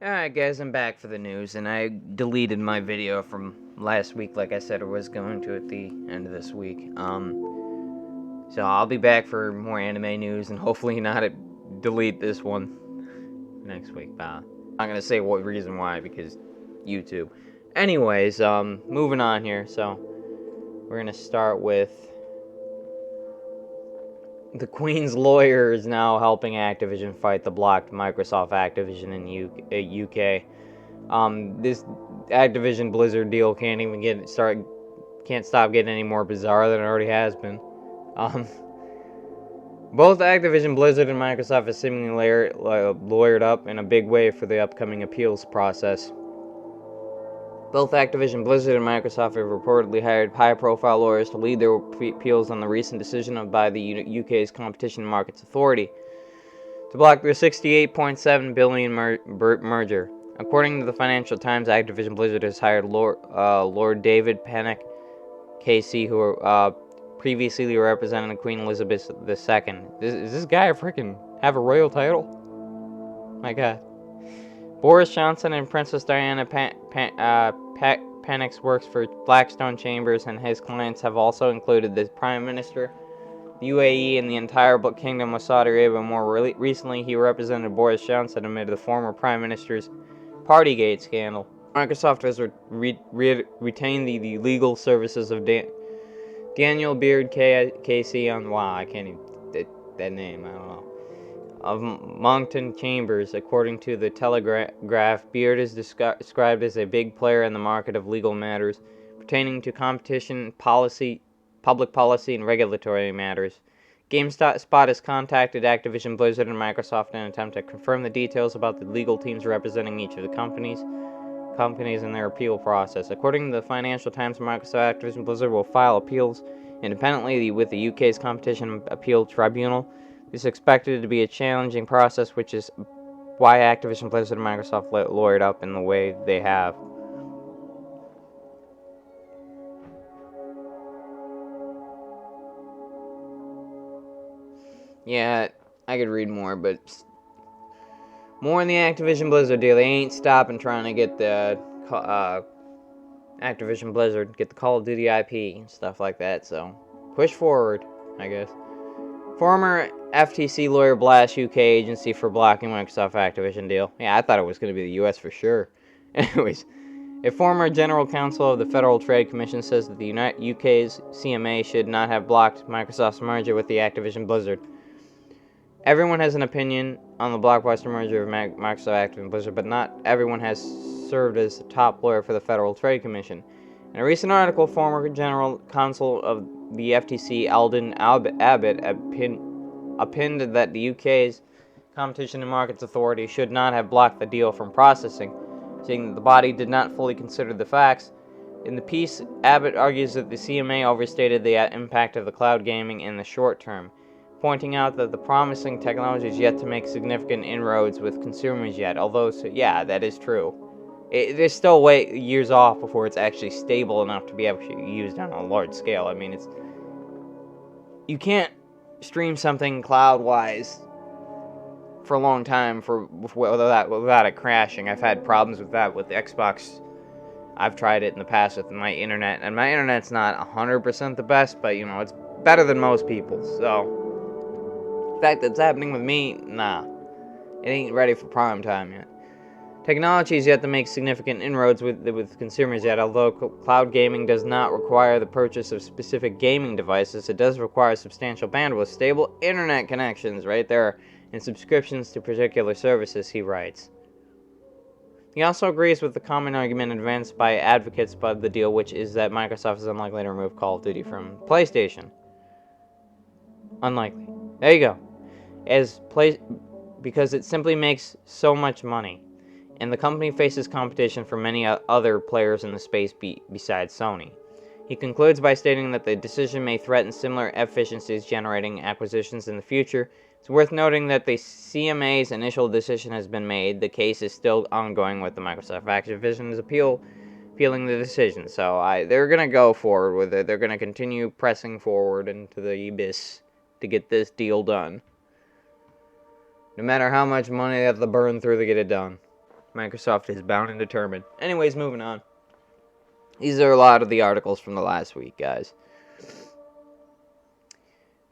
Alright guys, I'm back for the news, and I deleted my video from last week like I said I was going to at the end of this week. So I'll be back for more anime news, and hopefully not delete this one next week. I'm not gonna say what reason why, because YouTube. Anyways, moving on here, so we're gonna start with the Queen's lawyer is now helping Activision fight the blocked Microsoft Activision in UK. This Activision Blizzard deal can't stop getting any more bizarre than it already has been. Both Activision Blizzard and Microsoft have seemingly lawyered up in a big way for the upcoming appeals process. Both Activision Blizzard and Microsoft have reportedly hired high-profile lawyers to lead their appeals on the recent decision by the UK's Competition and Markets Authority to block their $68.7 billion merger. According to the Financial Times, Activision Blizzard has hired Lord David Pennock KC, who previously represented Queen Elizabeth II. Does this guy freaking have a royal title? My God. Boris Johnson and Princess Diana Pennock's works for Blackstone Chambers, and his clients have also included the Prime Minister, the UAE, and the entire Kingdom of Saudi Arabia. More recently, he represented Boris Johnson amid the former Prime Minister's Partygate scandal. Microsoft has retained the legal services of Daniel Beard KC on, wow, I can't even, that name, I don't know, of Monkton Chambers. According to the Telegraph, Beard is described as a big player in the market of legal matters pertaining to competition policy, public policy, and regulatory matters. GameSpot has contacted Activision Blizzard and Microsoft in an attempt to confirm the details about the legal teams representing each of the companies in their appeal process. According to the Financial Times, Microsoft Activision Blizzard will file appeals independently with the UK's Competition Appeal Tribunal. This is expected to be a challenging process, which is why Activision Blizzard and Microsoft lawyered up in the way they have. Yeah, I could read more, but more in the Activision Blizzard deal. They ain't stopping trying to get the Activision Blizzard, get the Call of Duty IP and stuff like that, so push forward, I guess. Former FTC lawyer blasts UK agency for blocking Microsoft Activision deal. Yeah, I thought it was going to be the US for sure. Anyways, a former general counsel of the Federal Trade Commission says that the UK's CMA should not have blocked Microsoft's merger with the Activision Blizzard. Everyone has an opinion on the blockbuster merger of Microsoft Activision Blizzard, but not everyone has served as the top lawyer for the Federal Trade Commission. In a recent article, former general counsel of the FTC, Alden Abbott, opined that the UK's Competition and Markets Authority should not have blocked the deal from processing, saying that the body did not fully consider the facts. In the piece, Abbott argues that the CMA overstated the impact of the cloud gaming in the short term, pointing out that the promising technology is yet to make significant inroads with consumers yet, although, yeah, that is true. There's still years off before it's actually stable enough to be actually used on a large scale. I mean, you can't stream something cloud-wise for a long time without it crashing. I've had problems with that with Xbox. I've tried it in the past with my internet, and my internet's not 100% the best, but, it's better than most people's, so the fact that it's happening with me, nah. It ain't ready for prime time yet. Technology is yet to make significant inroads with consumers yet. Although cloud gaming does not require the purchase of specific gaming devices, it does require substantial bandwidth, stable internet connections right there, and subscriptions to particular services, he writes. He also agrees with the common argument advanced by advocates of the deal, which is that Microsoft is unlikely to remove Call of Duty from PlayStation. Unlikely. There you go. Because it simply makes so much money, and the company faces competition from many other players in the space besides Sony. He concludes by stating that the decision may threaten similar efficiencies generating acquisitions in the future. It's worth noting that the CMA's initial decision has been made. The case is still ongoing with the Microsoft Activision is appealing the decision. So they're going to go forward with it. They're going to continue pressing forward into the abyss to get this deal done. No matter how much money they have to burn through to get it done. Microsoft is bound and determined. Anyways, moving on. These are a lot of the articles from the last week, guys.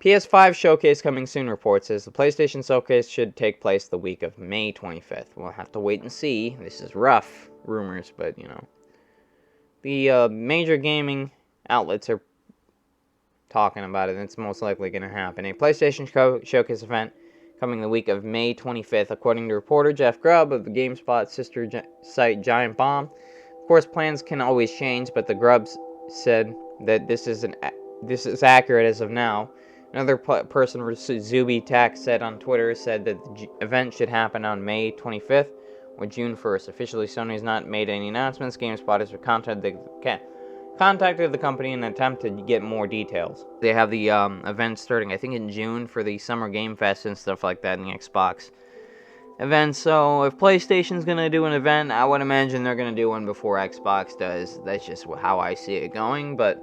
PS5 Showcase coming soon, report says the PlayStation Showcase should take place the week of May 25th. We'll have to wait and see. This is rough rumors, but, you know. The major gaming outlets are talking about it, and it's most likely going to happen. A PlayStation Showcase event coming the week of May 25th, according to reporter Jeff Grubb of the GameSpot sister site Giant Bomb. Of course, plans can always change, but the Grubbs said that this is accurate as of now. Another person, Zuby Tak, said on Twitter, said that the event should happen on May 25th or June 1st. Officially, Sony has not made any announcements. GameSpot has contacted the company in an attempt to get more details. They have the event starting, I think, in June for the Summer Game Fest and stuff like that in the Xbox event. So if PlayStation's going to do an event, I would imagine they're going to do one before Xbox does. That's just how I see it going. But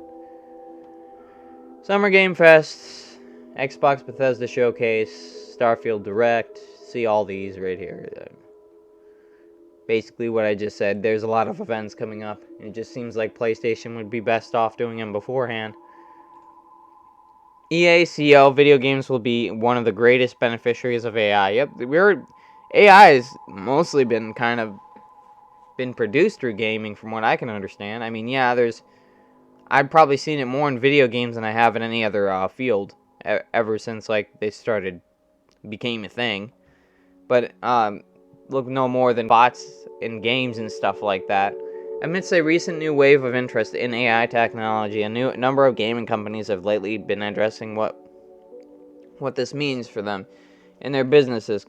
Summer Game Fest, Xbox Bethesda Showcase, Starfield Direct, see all these right here. Basically what I just said, there's a lot of events coming up. It just seems like PlayStation would be best off doing them beforehand. EA CEO, video games will be one of the greatest beneficiaries of AI. Yep, AI has mostly been produced through gaming from what I can understand. I mean, yeah, I've probably seen it more in video games than I have in any other field ever since like they became a thing. But look no more than bots in games and stuff like that. Amidst a recent new wave of interest in AI technology, a number of gaming companies have lately been addressing what this means for them in their businesses.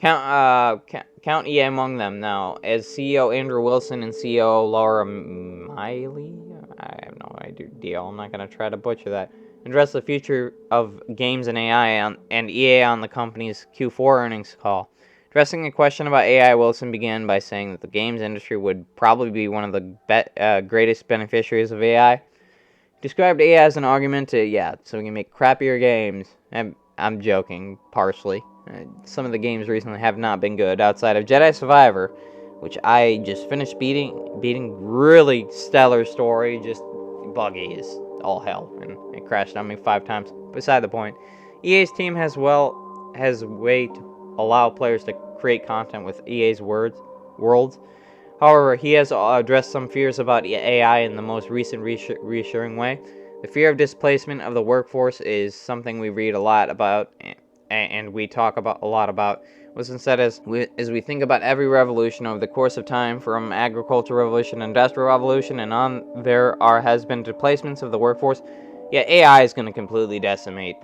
Count EA among them now, as CEO Andrew Wilson and CEO Laura Miley, I have no idea, I'm not going to try to butcher that, address the future of games and AI and EA on the company's Q4 earnings call. Addressing a question about AI, Wilson began by saying that the games industry would probably be one of the greatest beneficiaries of AI. He described AI as an argument to, so we can make crappier games. I'm joking, partially. Some of the games recently have not been good, outside of Jedi Survivor, which I just finished beating. Really stellar story, just buggy as all hell, and it crashed on me 5 times. Beside the point, EA's team has a way to allow players to create content with EA's worlds. However, he has addressed some fears about AI in the most recent reassuring way. The fear of displacement of the workforce is something we read a lot about, and we talk a lot about. Wilson said, as we think about every revolution over the course of time, from agricultural revolution to industrial revolution and on, has been displacements of the workforce. Yeah, AI is going to completely decimate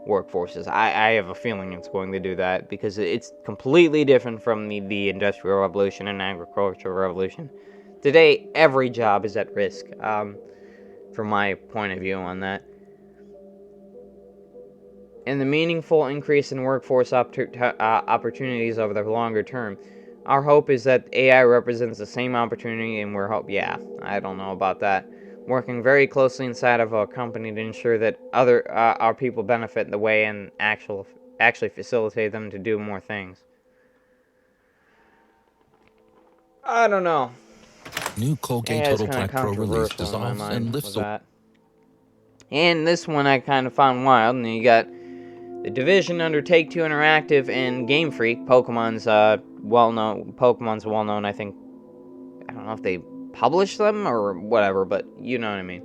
workforces. I have a feeling it's going to do that because it's completely different from the industrial revolution and agricultural revolution. Today, every job is at risk, from my point of view on that. And the meaningful increase in workforce opportunities over the longer term. Our hope is that AI represents the same opportunity, and I don't know about that. Working very closely inside of a company to ensure that our people benefit in the way and actually facilitate them to do more things. I don't know. New Colgate Total Black Pro release dissolves and lifts that. And this one I kind of found wild. And you got the Division under Take-Two Interactive and Game Freak. Pokemon's well-known. I think, I don't know if they publish them or whatever, but you know what I mean.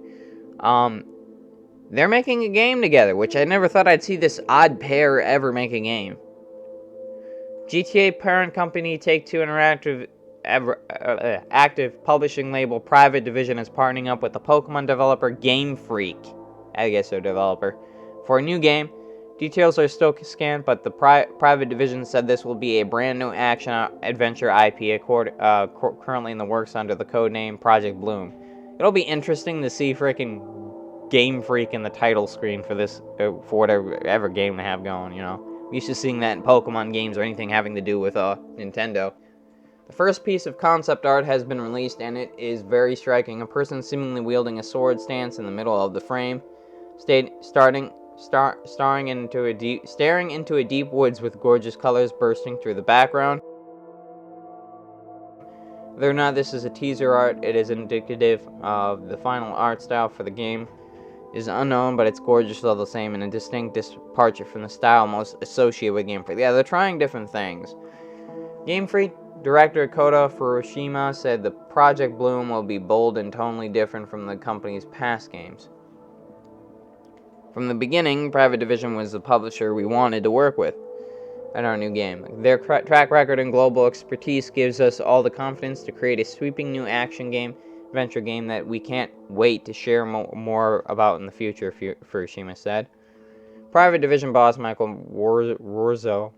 They're making a game together, which I never thought I'd see this odd pair ever make a game. GTA parent company Take-Two Interactive active publishing label Private Division is partnering up with the Pokemon developer Game Freak, I guess their developer, for a new game. Details are still scant, but the Private Division said this will be a brand new action-adventure IP currently in the works under the codename Project Bloom. It'll be interesting to see frickin' Game Freak in the title screen for this, for whatever game they have going, you know. I'm used to seeing that in Pokemon games or anything having to do with Nintendo. The first piece of concept art has been released, and it is very striking. A person seemingly wielding a sword stance in the middle of the frame, staring into a deep woods with gorgeous colors bursting through the background. Whether or not this is a teaser art, it is indicative of the final art style for the game is unknown, but it's gorgeous all the same, and a distinct departure from the style most associated with Game Freak. Yeah, they're trying different things. Game Freak director Kota Furushima said the Project Bloom will be bold and tonally different from the company's past games. From the beginning, Private Division was the publisher we wanted to work with at our new game. Their track record and global expertise gives us all the confidence to create a sweeping new action game, adventure game that we can't wait to share more about in the future, Furushima said. Private Division boss Michael Warzo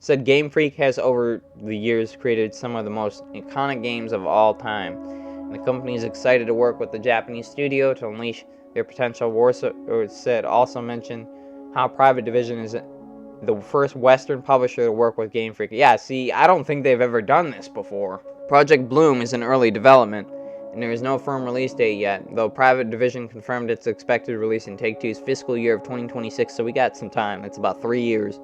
said Game Freak has over the years created some of the most iconic games of all time. And the company is excited to work with the Japanese studio to unleash their potential. Warzo also mentioned how Private Division is the first Western publisher to work with Game Freak. Yeah, see, I don't think they've ever done this before. Project Bloom is in early development, and there is no firm release date yet, though Private Division confirmed its expected release in Take-Two's fiscal year of 2026, so we got some time. It's about 3 years.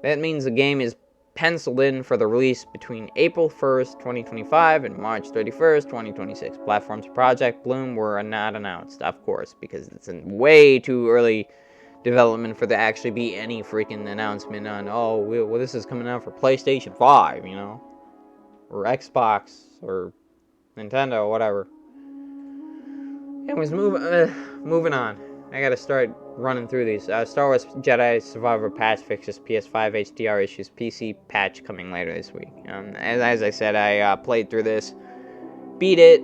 That means the game is penciled in for the release between April 1st, 2025 and March 31st, 2026. Platforms for Project Bloom were not announced, of course, because it's in way too early development for there actually be any freaking announcement on, oh, well, this is coming out for PlayStation 5, you know, or Xbox, or Nintendo, or whatever. Anyways, moving on. I gotta start running through these. Star Wars Jedi Survivor patch fixes PS5 HDR issues. PC patch coming later this week. As I said, I played through this, beat it,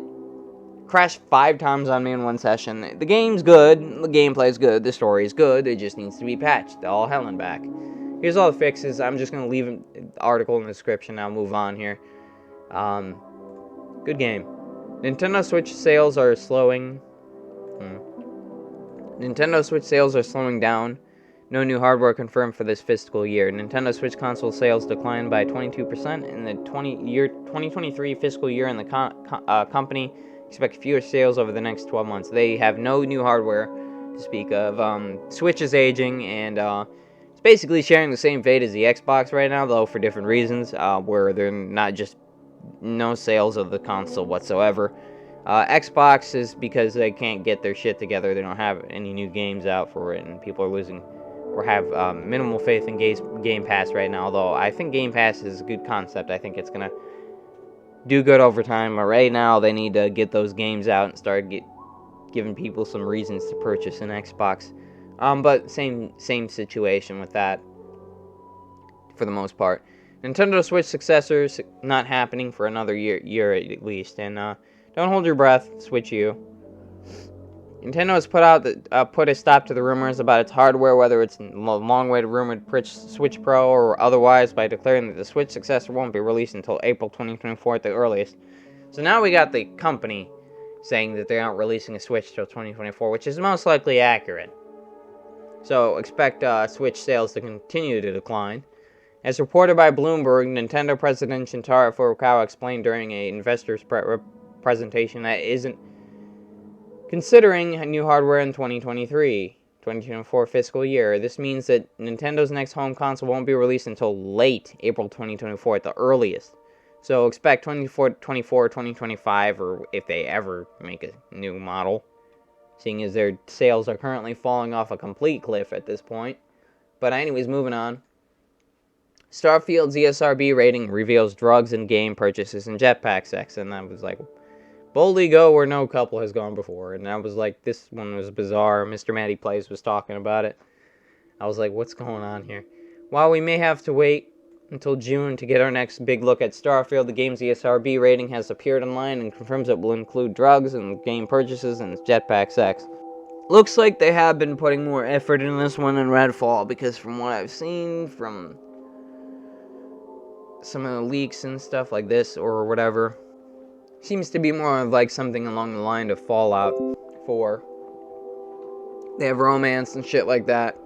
crashed 5 times on me in one session. The game's good, the gameplay's good, the story is good, it just needs to be patched. All hell and back. Here's all the fixes. I'm just going to leave an article in the description. I'll move on here. Good game. Nintendo Switch sales are slowing. Nintendo Switch sales are slowing down. No new hardware confirmed for this fiscal year. Nintendo Switch console sales declined by 22% in the 2023 fiscal year, and the company expect fewer sales over the next 12 months. They have no new hardware to speak of. Switch is aging, and it's basically sharing the same fate as the Xbox right now, though for different reasons, where they're not just no sales of the console whatsoever. Xbox is because they can't get their shit together. They don't have any new games out for it, and people are losing or have minimal faith in Game Pass right now, although I think Game Pass is a good concept. I think it's going to do good over time, but right now they need to get those games out and start giving people some reasons to purchase an Xbox. But same situation with that for the most part. Nintendo Switch successors not happening for another year at least, and don't hold your breath, Switch U. Nintendo has put a stop to the rumors about its hardware, whether it's a long-awaited rumored Switch Pro or otherwise, by declaring that the Switch successor won't be released until April 2024 at the earliest. So now we got the company saying that they aren't releasing a Switch till 2024, which is most likely accurate. So expect Switch sales to continue to decline. As reported by Bloomberg, Nintendo President Shintaro Furukawa explained during an investor's presentation that isn't considering new hardware in 2024 fiscal year. This means that Nintendo's next home console won't be released until late April 2024 at the earliest. So expect 2024, 2025, or if they ever make a new model, seeing as their sales are currently falling off a complete cliff at this point. But anyways, moving on. Starfield's ESRB rating reveals drugs and game purchases and jetpack sex, and I was like, boldly go where no couple has gone before. And I was like, this one was bizarre. Mr. Matty Plays was talking about it. I was like, what's going on here? While we may have to wait until June to get our next big look at Starfield, the game's ESRB rating has appeared online and confirms it will include drugs and game purchases and jetpack sex. Looks like they have been putting more effort in this one than Redfall, because from what I've seen from some of the leaks and stuff like this or whatever, seems to be more of like something along the line of Fallout 4. They have romance and shit like that.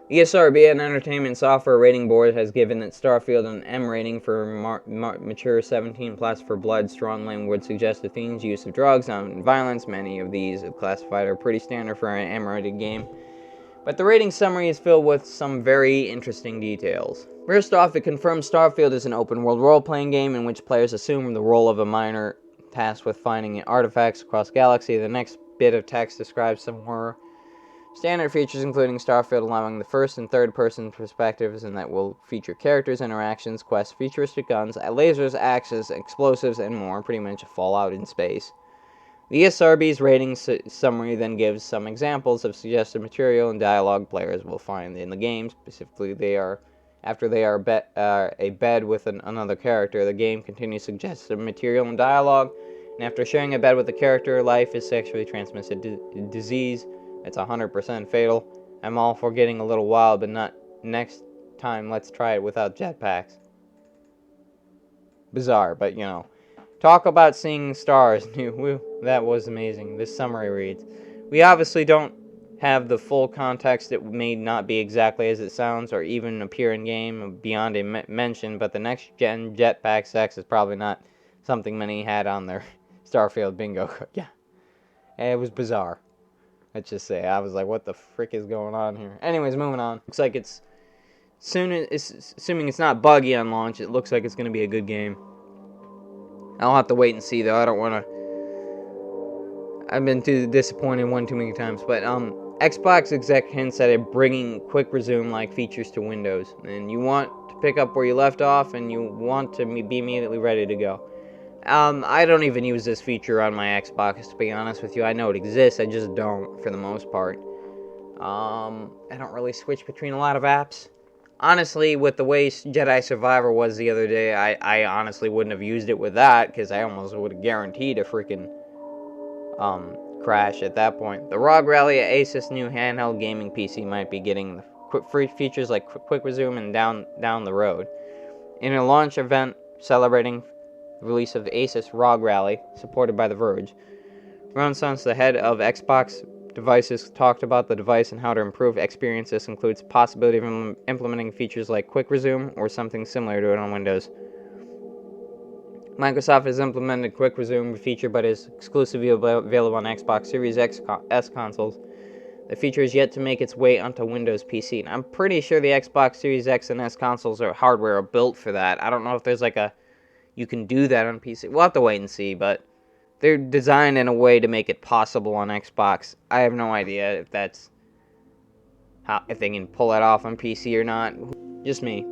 The ESRB, an entertainment software rating board, has given it Starfield an M rating for mature 17+ for blood. Strong language, suggestive themes, use of drugs, and violence. Many of these classified are pretty standard for an M-rated game. But the rating summary is filled with some very interesting details. First off, it confirms Starfield is an open-world role-playing game in which players assume the role of a miner tasked with finding artifacts across galaxy. The next bit of text describes some more standard features, including Starfield allowing the first and third person perspectives, and that will feature characters, interactions, quests, futuristic guns, lasers, axes, explosives, and more. Pretty much a Fallout in space. The ESRB's rating summary then gives some examples of suggested material and dialogue players will find in the game. Specifically, after they are a bed with another character, the game continues suggested material and dialogue, and after sharing a bed with the character, life is sexually transmitted disease. It's 100% fatal. I'm all for getting a little wild, but not next time. Let's try it without jetpacks. Bizarre, but you know. Talk about seeing stars. That was amazing. This summary reads, we obviously don't have the full context. It may not be exactly as it sounds or even appear in game beyond a mention, but the next gen jetpack sex is probably not something many had on their Starfield bingo. Yeah. It was bizarre. Let's just say. I was like, what the frick is going on here? Anyways, moving on. Looks like assuming it's not buggy on launch, it looks like it's going to be a good game. I'll have to wait and see, though. I don't want to... I've been too disappointed one too many times. But Xbox exec hints at bringing quick resume-like features to Windows. And you want to pick up where you left off, and you want to be immediately ready to go. I don't even use this feature on my Xbox, to be honest with you. I know it exists, I just don't, for the most part. I don't really switch between a lot of apps. Honestly, with the way Jedi Survivor was the other day, I honestly wouldn't have used it with that, because I almost would have guaranteed a freaking crash at that point. The ROG Rally Asus new handheld gaming PC might be getting free features like quick resume and down the road. In a launch event celebrating the release of the Asus ROG Rally, supported by The Verge, Ron Sons, the head of Xbox Devices, talked about the device and how to improve experience. This includes possibility of implementing features like quick resume or something similar to it on Windows. Microsoft has implemented quick resume feature, but is exclusively available on Xbox Series X S consoles. The feature is yet to make its way onto Windows PC. And I'm pretty sure the Xbox Series X and S consoles hardware are built for that. I don't know if there's you can do that on PC. We'll have to wait and see, but they're designed in a way to make it possible on Xbox. I have no idea if they can pull that off on PC or not. Just me.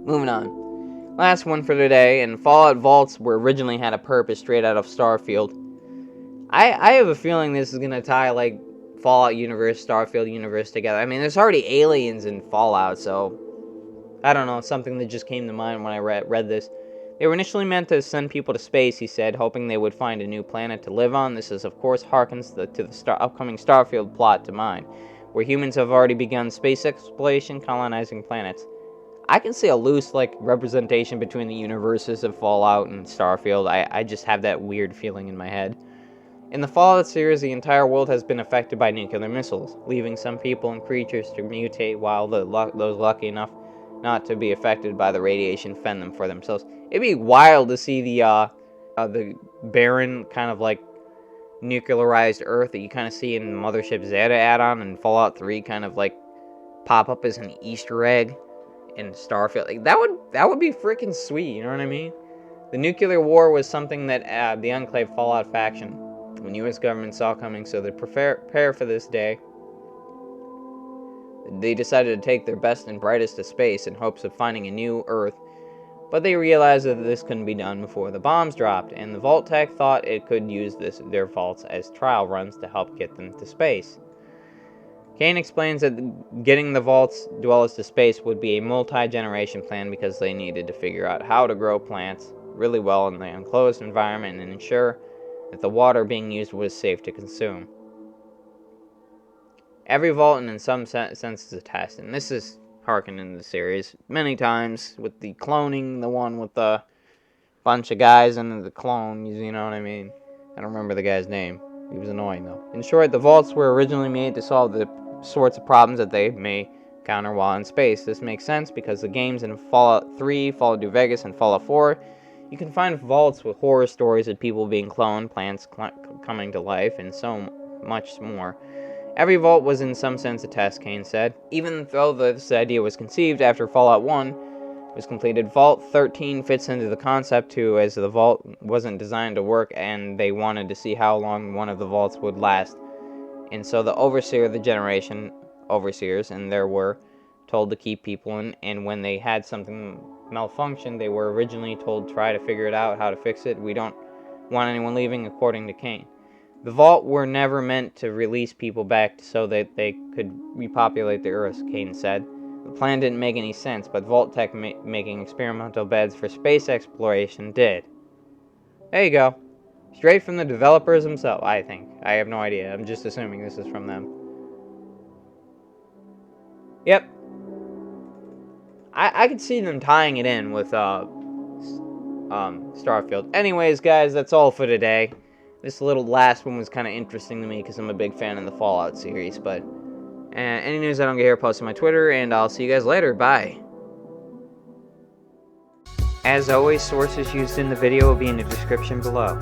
Moving on. Last one for today, and Fallout Vaults were originally had a purpose straight out of Starfield. I have a feeling this is going to tie Fallout universe, Starfield universe together. I mean, there's already aliens in Fallout, so I don't know, something that just came to mind when I read this. They were initially meant to send people to space, he said, hoping they would find a new planet to live on. This is, of course, harkens to the upcoming Starfield plot to mind, where humans have already begun space exploration, colonizing planets. I can see a loose, representation between the universes of Fallout and Starfield. I just have that weird feeling in my head. In the Fallout series, the entire world has been affected by nuclear missiles, leaving some people and creatures to mutate, while those lucky enough not to be affected by the radiation fend them for themselves. It'd be wild to see the barren kind of nuclearized Earth that you kind of see in Mothership Zeta add-on and Fallout 3 kind of pop up as an Easter egg in Starfield. That would be freaking sweet, you know what I mean? The nuclear war was something that the Enclave Fallout faction and U.S. government saw coming, so to prepare for this day, they decided to take their best and brightest to space in hopes of finding a new Earth, but they realized that this couldn't be done before the bombs dropped, and the Vault Tech thought it could use their vaults as trial runs to help get them to space. Kane explains that getting the Vault's dwellers to space would be a multi-generation plan because they needed to figure out how to grow plants really well in the enclosed environment and ensure that the water being used was safe to consume. Every vault, and in some sense, is a test, and this is harkened in the series many times with the cloning, the one with the bunch of guys and the clone, you know what I mean? I don't remember the guy's name. He was annoying, though. In short, the vaults were originally made to solve the sorts of problems that they may encounter while in space. This makes sense because the games in Fallout 3, Fallout New Vegas, and Fallout 4, you can find vaults with horror stories of people being cloned, plants coming to life, and so much more. Every vault was in some sense a test, Kane said. Even though this idea was conceived after Fallout 1 was completed, Vault 13 fits into the concept too, as the vault wasn't designed to work and they wanted to see how long one of the vaults would last. And so the overseer of the generation, overseers, and there were, told to keep people in, and when they had something malfunction, they were originally told try to figure it out, how to fix it. We don't want anyone leaving, according to Kane. The Vault were never meant to release people back so that they could repopulate the Earth, Kane said. The plan didn't make any sense, but Vault Tech making experimental beds for space exploration did. There you go. Straight from the developers themselves, I think. I have no idea. I'm just assuming this is from them. Yep. I could see them tying it in with Starfield. Anyways, guys, that's all for today. This little last one was kind of interesting to me because I'm a big fan of the Fallout series. But any news I don't get here, post on my Twitter, and I'll see you guys later. Bye. As always, sources used in the video will be in the description below.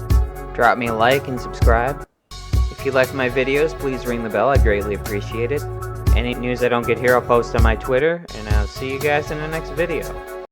Drop me a like and subscribe. If you like my videos, please ring the bell. I'd greatly appreciate it. Any news I don't get here, I'll post on my Twitter, and I'll see you guys in the next video.